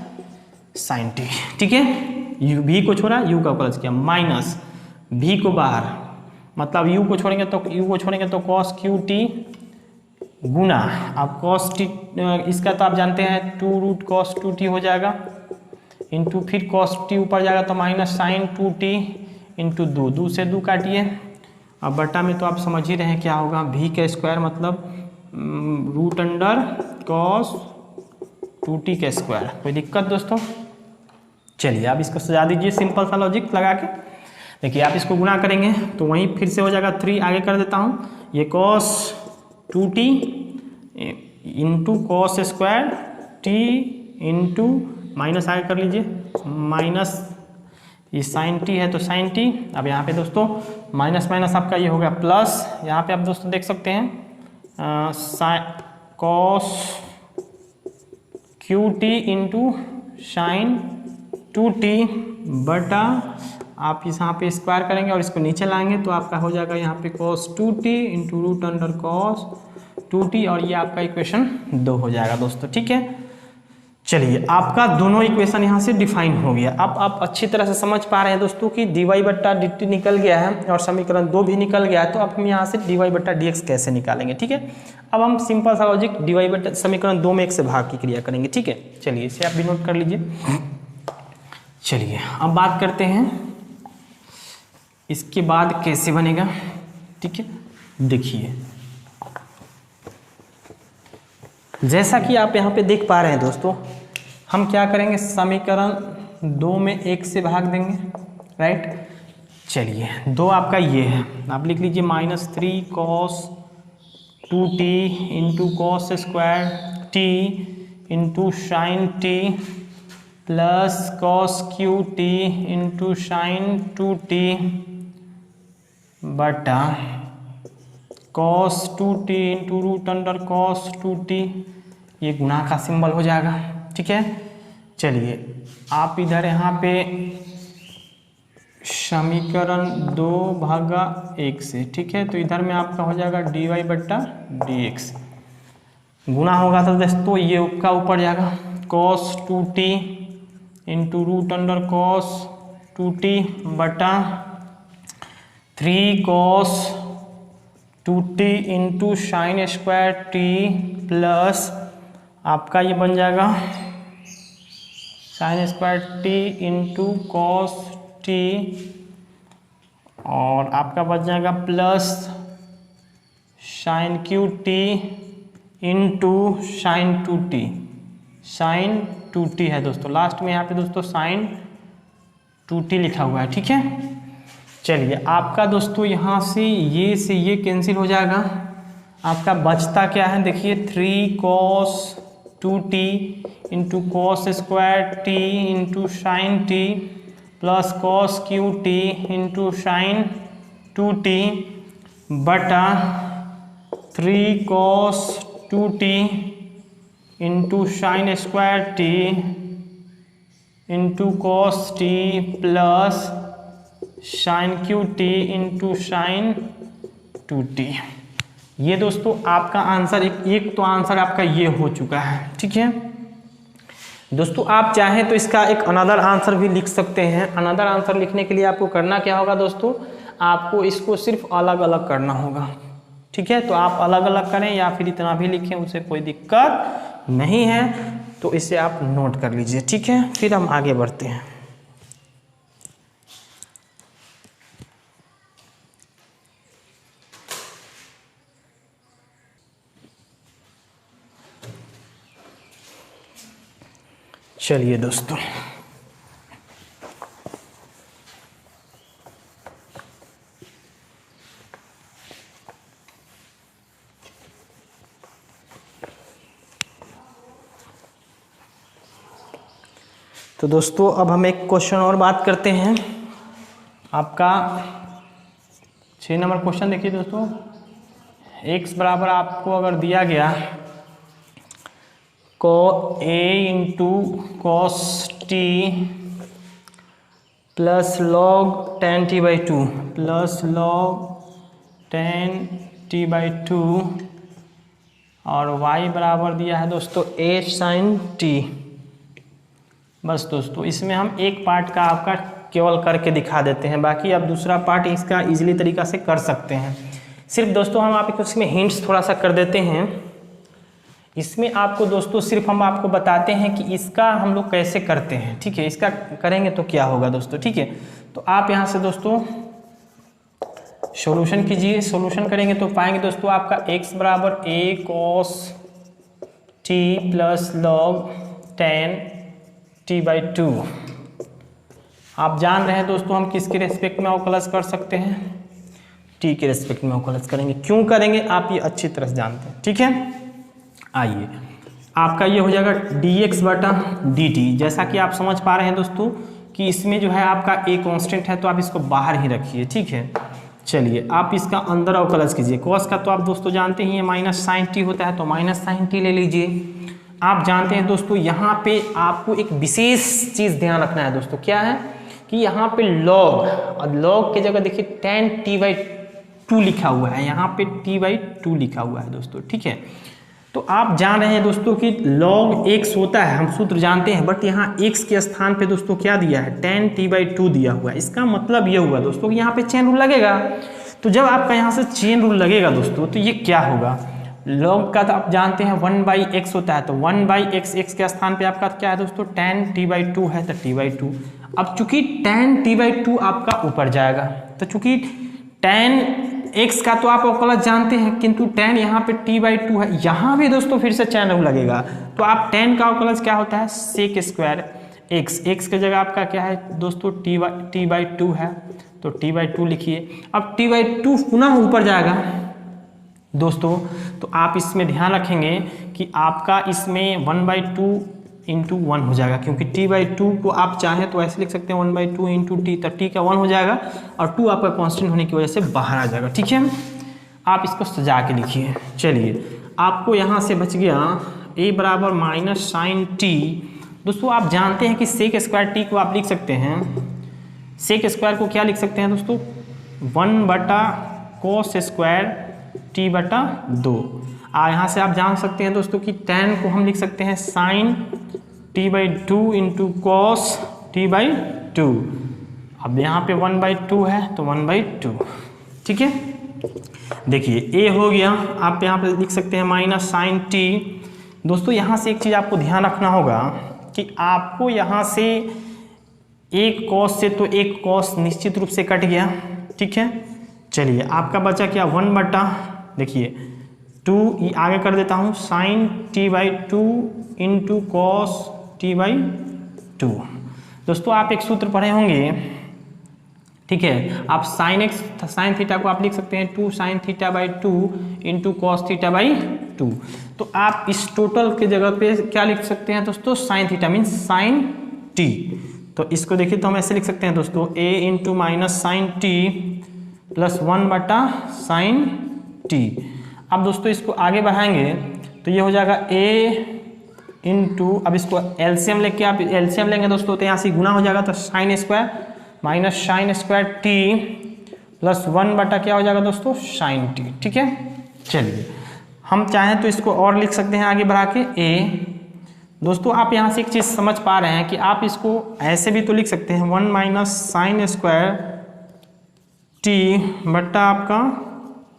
साइन टी। ठीक है, यू भी को छोड़ा, यू का अवकलज किया माइनस भी को बाहर, मतलब यू को छोड़ेंगे तो cos क्यू टी गुना अब cos टी, इसका तो आप जानते हैं 2 रूट cos 2t हो जाएगा इंटू फिर cos t ऊपर जाएगा तो माइनस साइन 2t इंटू 2 से 2 काटिए, अब बटा में तो आप समझ ही रहे हैं क्या होगा, v का स्क्वायर मतलब रूट अंडर cos 2t का स्क्वायर। कोई दिक्कत दोस्तों, चलिए आप इसको सजा दीजिए सिंपल सा लॉजिक लगा के। देखिए आप इसको गुना करेंगे तो वहीं फिर से हो जाएगा 3, आगे कर देता हूँ, ये cos 2t into cos square t into minus आगे कर लीजिए माइनस ये साइन t है तो साइन t। अब यहाँ पे दोस्तों माइनस माइनस आपका ये हो गया प्लस, यहाँ पे आप दोस्तों देख सकते हैं cos Q t into sine 2t बटा आप यहाँ पे स्क्वायर करेंगे और इसको नीचे लाएंगे तो आपका हो जाएगा यहाँ पे cos 2t into root under cos 2t और ये आपका इक्वेशन 2 हो जाएगा दोस्तों। ठीक है, चलिए आपका दोनों इक्वेशन यहाँ से डिफाइन हो गया। अब आप अच्छी तरह से समझ पा रहे हैं दोस्तों कि dy बट्टा dt निकल गया है और समीकरण 2 भी निकल गया है, तो अब हम यहाँ से dy बट्टा dx कैसे निकालेंगे। ठीक है, अब हम सिंपल सा लॉजिक dy बट्टा समीकरण 2 में 1 से भाग की क्रिया करेंगे। ठीक है, चलिए इसे आप भी नोट कर लीजिए। चलिए अब बात करते हैं इसके बाद कैसे बनेगा। ठीक है, देखिए जैसा कि आप यहाँ पे देख पा रहे हैं दोस्तों, हम क्या करेंगे, समीकरण 2 में 1 से भाग देंगे, राइट। चलिए 2 आपका ये है, आप लिख लीजिए -3 cos 2t into cos square T into sine t plus cos cube t into sine 2t बटा cos 2t into root under cos 2t, ये गुणा का सिंबल हो जाएगा। ठीक है, चलिए आप इधर यहाँ पे समीकरण 2 भागा 1 से, ठीक है, तो इधर में आपका हो जाएगा dy बट्टा dx, गुणा होगा तो दोस्तों ये का ऊपर जाएगा cos 2t into root under cos 2t बटा 3 cos 2t into sine square t plus आपका ये बन जाएगा sine square T into cos t और आपका बच जाएगा plus sine cube t into sine 2t, sine 2t है दोस्तों, लास्ट में यहाँ पे दोस्तों साइन 2t लिखा हुआ है। ठीक है, चलिए आपका दोस्तों यहाँ से ये कैंसिल हो जाएगा, आपका बचता क्या है, देखिए 3 cos 2t into cos square T into sine t plus cos cube t into sine 2t बटा 3 cos 2t into sine square T into cos T plus sine cube t into sine 2t। ये दोस्तों आपका answer एक तो answer आपका ये हो चुका है। ठीक है दोस्तों, आप चाहें तो इसका एक अनदर आंसर भी लिख सकते हैं। अनदर आंसर लिखने के लिए आपको करना क्या होगा दोस्तों, आपको इसको सिर्फ अलग अलग करना होगा। ठीक है, तो आप अलग अलग करें या फिर इतना भी लिखें, उससे कोई दिक्कत नहीं है। तो इसे आप नोट कर लीजिए। ठीक है, फिर हम आगे बढ़ते हैं। चलिए दोस्तों, तो दोस्तों अब हम एक क्वेश्चन और बात करते हैं। आपका 6 नंबर क्वेश्चन देखिए दोस्तों। x बराबर आपको अगर दिया गया a into cos T plus log 10t/2 plus log 10t/2 और y बराबर दिया है दोस्तों a sin t। बस दोस्तों इसमें हम एक पार्ट का आपका केवल करके दिखा देते हैं, बाकी आप दूसरा पार्ट इसका इजीली तरीका से कर सकते हैं। सिर्फ दोस्तों हम आपको इसमें हिंट्स थोड़ा सा कर देते हैं। इसमें आपको दोस्तों सिर्फ हम आपको बताते हैं कि इसका हम लोग कैसे करते हैं। ठीक है, इसका करेंगे तो क्या होगा दोस्तों। ठीक है, तो आप यहाँ से दोस्तों सॉल्यूशन कीजिए। सॉल्यूशन करेंगे तो पाएंगे दोस्तों आपका x बराबर a cos t plus log 10t/2। आप जान रहे हैं दोस्तों हम किसके रेस्पेक्ट में अवकलज कर सकते हैं, t के रेस्पेक्ट में अवकलज करेंगे। क्यों करेंगे आप ये अच्छी तरह से जानते हैं। ठीक है, आइए आपका ये हो जाएगा dx बटा dt। जैसा कि आप समझ पा रहे हैं दोस्तों कि इसमें जो है आपका a कांस्टेंट है, तो आप इसको बाहर ही रखिए। ठीक है, चलिए आप इसका अंदर अवकलज कीजिए। cos का तो आप दोस्तों जानते ही हैं माइनस साइन टी होता है, तो माइनस साइन टी ले लीजिए। आप जानते हैं दोस्तों यहाँ पे आपको एक विशेष चीज़ ध्यान रखना है दोस्तों। क्या है कि यहाँ पे लॉग, और लॉग की जगह देखिए 10t/2 लिखा हुआ है, यहाँ पे t/2 लिखा हुआ है दोस्तों। ठीक है, तो आप जान रहे हैं दोस्तों कि log x होता है, हम सूत्र जानते हैं, बट यहाँ x के स्थान पे दोस्तों क्या दिया है 10t/2 दिया हुआ है। इसका मतलब ये हुआ दोस्तों कि यहाँ पे चेन रूल लगेगा। तो जब आपका यहाँ से चेन रूल लगेगा दोस्तों, तो ये क्या होगा, log का तो आप जानते हैं 1/x होता है, तो 1/x x के स्थान पे आपका क्या है दोस्तों 10t/2 है, तो t/2। अब चूंकि 10t/2 आपका ऊपर जाएगा, तो चूंकि 10x का तो आप अवकलज जानते हैं, किंतु 10 यहाँ पे t/2 है, यहाँ भी दोस्तों फिर से चेन रूल लगेगा। तो आप 10 का अवकलज क्या होता है sec स्क्वायर x, x की जगह आपका क्या है दोस्तों t/2 है, तो t/2 लिखिए। अब t/2 पुनः ऊपर जाएगा दोस्तों, तो आप इसमें ध्यान रखेंगे कि आपका इसमें 1/2 × 1 हो जाएगा, क्योंकि t/2 को आप चाहें तो ऐसे लिख सकते हैं 1/2 × t, तो t का 1 हो जाएगा और 2 आपका कांस्टेंट होने की वजह से बाहर आ जाएगा। ठीक है, आप इसको सजा के लिखिए। चलिए आपको यहाँ से बच गया a बराबर माइनस साइन टी। दोस्तों आप जानते हैं कि सेक स्क्वायर टी को आप लिख सकते हैं, सेक स्क्वायर को क्या लिख सकते हैं दोस्तों 1/cos स्क्वायर t/2। यहाँ से आप जान सकते हैं दोस्तों कि tan को हम लिख सकते हैं साइन t/2 × cos t/2। अब यहाँ पे 1/2 है, तो 1/2। ठीक है, देखिए a हो गया, आप यहाँ पे लिख सकते हैं माइनस साइन t। दोस्तों यहाँ से एक चीज़ आपको ध्यान रखना होगा कि आपको यहाँ से एक cos से तो एक cos निश्चित रूप से कट गया। ठीक है, चलिए आपका बचा क्या 1/, देखिए 2 आगे कर देता हूँ साइन t/2 × cos t/2। दोस्तों आप एक सूत्र पढ़े होंगे, ठीक है, आप साइन थीटा को आप लिख सकते हैं 2 sin θ/2 × cos θ/2। तो आप इस टोटल के जगह पे क्या लिख सकते हैं दोस्तों sine theta means sign t। तो इसको देखिए तो हम ऐसे लिख सकते हैं दोस्तों a × minus sine t plus 1/sin t। अब दोस्तों इसको आगे बढ़ाएंगे तो ये हो जाएगा a × अब इसको एलसीएम लेके आप एलसीएम लेंगे दोस्तों, तो यहाँ से गुना हो जाएगा, तो sine square minus sine square t plus 1 बटा क्या हो जाएगा दोस्तों, साइन टी। ठीक है, चलिए हम चाहें तो इसको और लिख सकते हैं आगे बढ़ा के ए। दोस्तों आप यहाँ से एक चीज़ समझ पा रहे हैं कि आप इसको ऐसे भी तो लिख सकते हैं 1 माइनस साइन स्क्वायर टी बट्टा आपका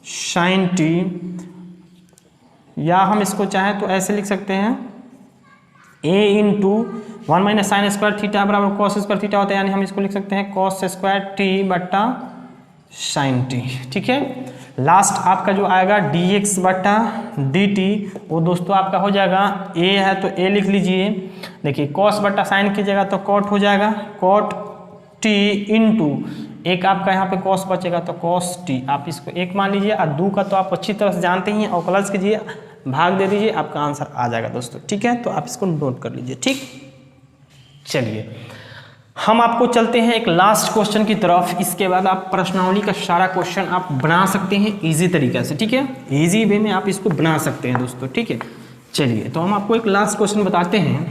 साइन टी, या हम इसको चाहें तो ऐसे लिख सकते हैं a into 1 minus sine square theta बराबर कॉस स्क्वायर थीटा होता है, यानी हम इसको लिख सकते हैं कॉस स्क्वायर टी बट्टा साइन टी। ठीक है, लास्ट आपका जो आएगा dx बट्टा dt, वो दोस्तों आपका हो जाएगा a है तो a लिख लीजिए। देखिए cos बट्टा साइन की जगह तो cot हो जाएगा, cot t इंटू एक आपका यहाँ पे cos बचेगा तो cos t, आप इसको एक मान लीजिए। और 2 का तो आप अच्छी तरह से जानते ही हैं, अवकलज कीजिए, भाग दे दीजिए, आपका आंसर आ जाएगा दोस्तों। ठीक है, तो आप इसको नोट कर लीजिए। ठीक, चलिए हम आपको चलते हैं एक लास्ट क्वेश्चन की तरफ। इसके बाद आप प्रश्नावली का सारा क्वेश्चन आप बना सकते हैं इजी तरीके से। ठीक है, इजी वे में आप इसको बना सकते हैं दोस्तों। ठीक है, चलिए तो हम आपको एक लास्ट क्वेश्चन बताते हैं,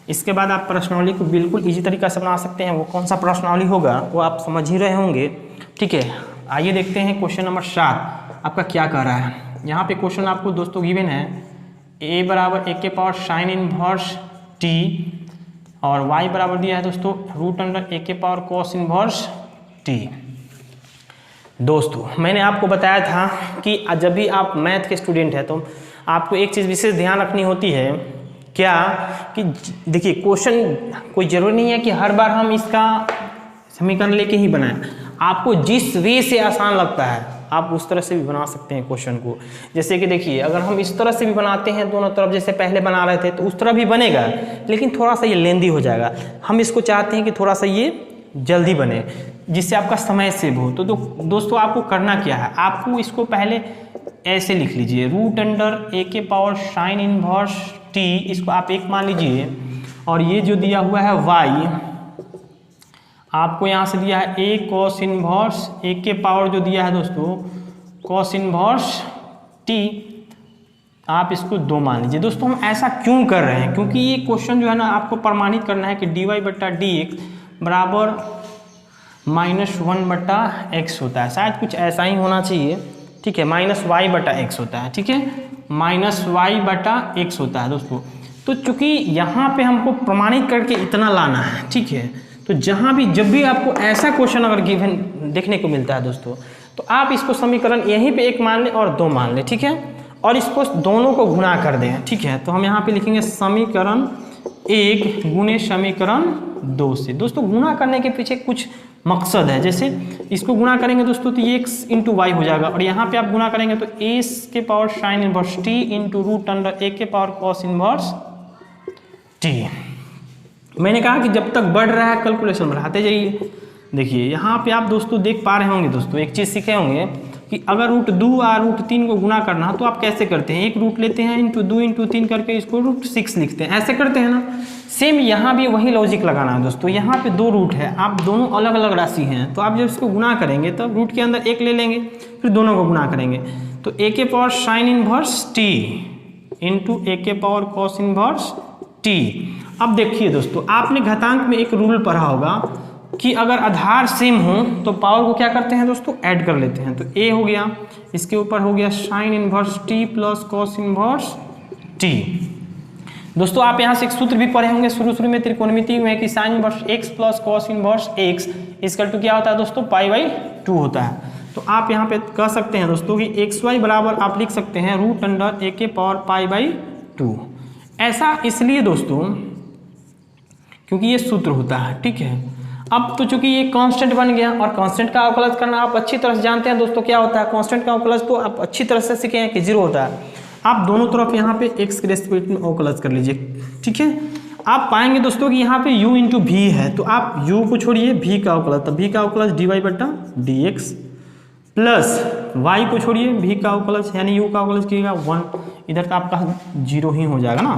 इसके बाद आप प्रश्नावली को बिल्कुल इजी तरीका से बना सकते हैं। वो कौन सा प्रश्नावली होगा वो आप समझ ही रहे होंगे। ठीक है, आइए देखते हैं क्वेश्चन नंबर 7 आपका क्या कह रहा है। यहाँ पे क्वेश्चन आपको दोस्तों गिवन है a बराबर a के पावर साइन इनवर्स t और y बराबर दिया है दोस्तों रूट अंडर a के पावर कॉस इनवर्स t। दोस्तों मैंने आपको बताया था कि जब भी आप मैथ के स्टूडेंट हैं तो आपको एक चीज़ विशेष ध्यान रखनी होती है, क्या कि देखिए क्वेश्चन कोई ज़रूरी नहीं है कि हर बार हम इसका समीकरण लेके ही बनाएं। आपको जिस वे से आसान लगता है आप उस तरह से भी बना सकते हैं क्वेश्चन को। जैसे कि देखिए अगर हम इस तरह से भी बनाते हैं दोनों तरफ, जैसे पहले बना रहे थे तो उस तरह भी बनेगा, लेकिन थोड़ा सा ये लेंदी हो जाएगा। हम इसको चाहते हैं कि थोड़ा सा ये जल्दी बने जिससे आपका समय सेव हो। तो दोस्तों आपको करना क्या है, आपको इसको पहले ऐसे लिख लीजिए रूट अंडर ए के पावर साइन इनवर्स टी, इसको आप एक मान लीजिए, और ये जो दिया हुआ है वाई आपको यहाँ से दिया है ए कॉस इनवर्स ए के पावर जो दिया है दोस्तों कॉस इनवर्स टी, आप इसको 2 मान लीजिए। दोस्तों हम ऐसा क्यों कर रहे हैं, क्योंकि ये क्वेश्चन जो है ना आपको प्रमाणित करना है कि डी वाई बट्टा डी एक्स बराबर -1 बट्टा एक्स होता है। शायद कुछ ऐसा ही होना चाहिए। ठीक है, -y बटा एक्स होता है। ठीक है, -y बटा एक्स होता है दोस्तों। तो चूंकि यहाँ पे हमको प्रमाणित करके इतना लाना है, ठीक है, तो जहाँ भी जब भी आपको ऐसा क्वेश्चन अगर गिवन देखने को मिलता है दोस्तों, तो आप इसको समीकरण यहीं पे 1 मान लें और 2 मान लें। ठीक है, और इसको दोनों को गुणा कर दें। ठीक है, तो हम यहाँ पे लिखेंगे समीकरण 1 गुणे समीकरण 2 से। दोस्तों गुणा करने के पीछे कुछ मकसद है, जैसे इसको गुणा करेंगे दोस्तों तो ये x इंटू वाई हो जाएगा, और यहाँ पे आप गुणा करेंगे तो a के power sine inverse t into root under a के पावर कॉस इनवर्स t। मैंने कहा कि जब तक बढ़ रहा है कैलकुलेशन बढ़ाते जाइए। देखिए यहाँ पे आप दोस्तों देख पा रहे होंगे दोस्तों, एक चीज़ सीखे होंगे कि अगर रूट 2 और रूट 3 को गुणा करना तो आप कैसे करते हैं, एक रूट लेते हैं इंटू 2 इंटू 3 करके इसको रूट 6 लिखते हैं, ऐसे करते हैं ना। सेम यहाँ भी वही लॉजिक लगाना है दोस्तों। यहाँ पे 2 रूट है, आप दोनों अलग अलग राशि हैं, तो आप जब इसको गुणा करेंगे तो रूट के अंदर 1 ले लेंगे, फिर दोनों को गुणा करेंगे तो a के power sine inverse t into a के पावर कॉस इनवर्स t। अब देखिए दोस्तों आपने घातांक में एक रूल पढ़ा होगा कि अगर आधार सेम हो तो पावर को क्या करते हैं दोस्तों, ऐड कर लेते हैं। तो a हो गया, इसके ऊपर हो गया sign inverse t plus cos inverse t। दोस्तों आप यहाँ से एक सूत्र भी पढ़े होंगे शुरू में त्रिकोणमिति में कि sine inverse x plus cos inverse x इसका टू क्या होता है दोस्तों, π/2 होता है। तो आप यहाँ पे कह सकते हैं दोस्तों कि xy बराबर आप लिख सकते हैं रूट अंडर a के पावर π/2। ऐसा इसलिए दोस्तों क्योंकि ये सूत्र होता है। ठीक है, अब तो चूंकि ये कांस्टेंट बन गया, और कांस्टेंट का अवकलज करना आप अच्छी तरह से जानते हैं दोस्तों क्या होता है। कांस्टेंट का अवकलज तो आप अच्छी तरह से सीखे हैं कि 0 होता है। आप दोनों तरफ यहाँ पे x के रेस्पेक्ट में अवकलज कर लीजिए। ठीक है, आप पाएंगे दोस्तों कि यहाँ पे u इंटू भी है, तो आप u को छोड़िए v का अवकलज, तो v का अवकलज dy बटा dx प्लस y को छोड़िए v का अवकलज यानी u का अवकलज कीजिएगा 1, इधर का आपका 0 ही हो जाएगा ना।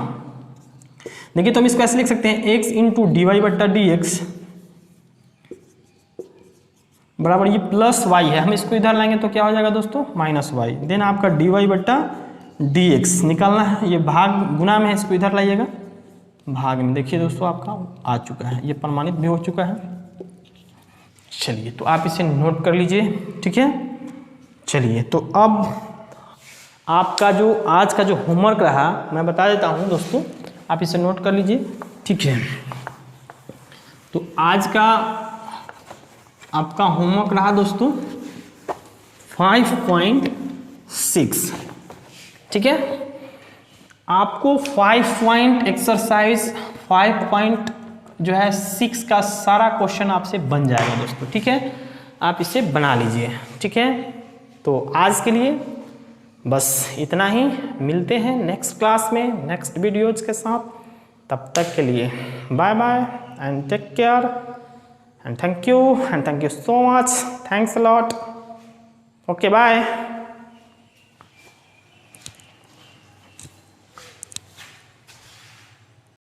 देखिए तो हम इसको ऐसे लिख सकते हैं x इंटू डी वाई बट्टा डी एक्स बराबर ये प्लस y है, हम इसको इधर लाएंगे तो क्या हो जाएगा दोस्तों, -y। देन आपका डी वाई बट्टा डी एक्स निकालना है, ये भाग गुना में है, इसको इधर लाइएगा भाग में। देखिए दोस्तों आपका आ चुका है, ये प्रमाणित भी हो चुका है। चलिए तो आप इसे नोट कर लीजिए, ठीक है। चलिए तो अब आपका जो आज का जो होमवर्क रहा मैं बता देता हूँ दोस्तों, आप इसे नोट कर लीजिए, ठीक है। तो आज का आपका होमवर्क रहा दोस्तों 5.6, ठीक है। आपको 5 पॉइंट एक्सरसाइज 5.6 का सारा क्वेश्चन आपसे बन जाएगा दोस्तों, ठीक है। आप इसे बना लीजिए, ठीक है। तो आज के लिए बस इतना ही, मिलते हैं नेक्स्ट क्लास में नेक्स्ट वीडियोज के साथ। तब तक के लिए bye bye and take care and thank you so much, thanks a lot, okay bye.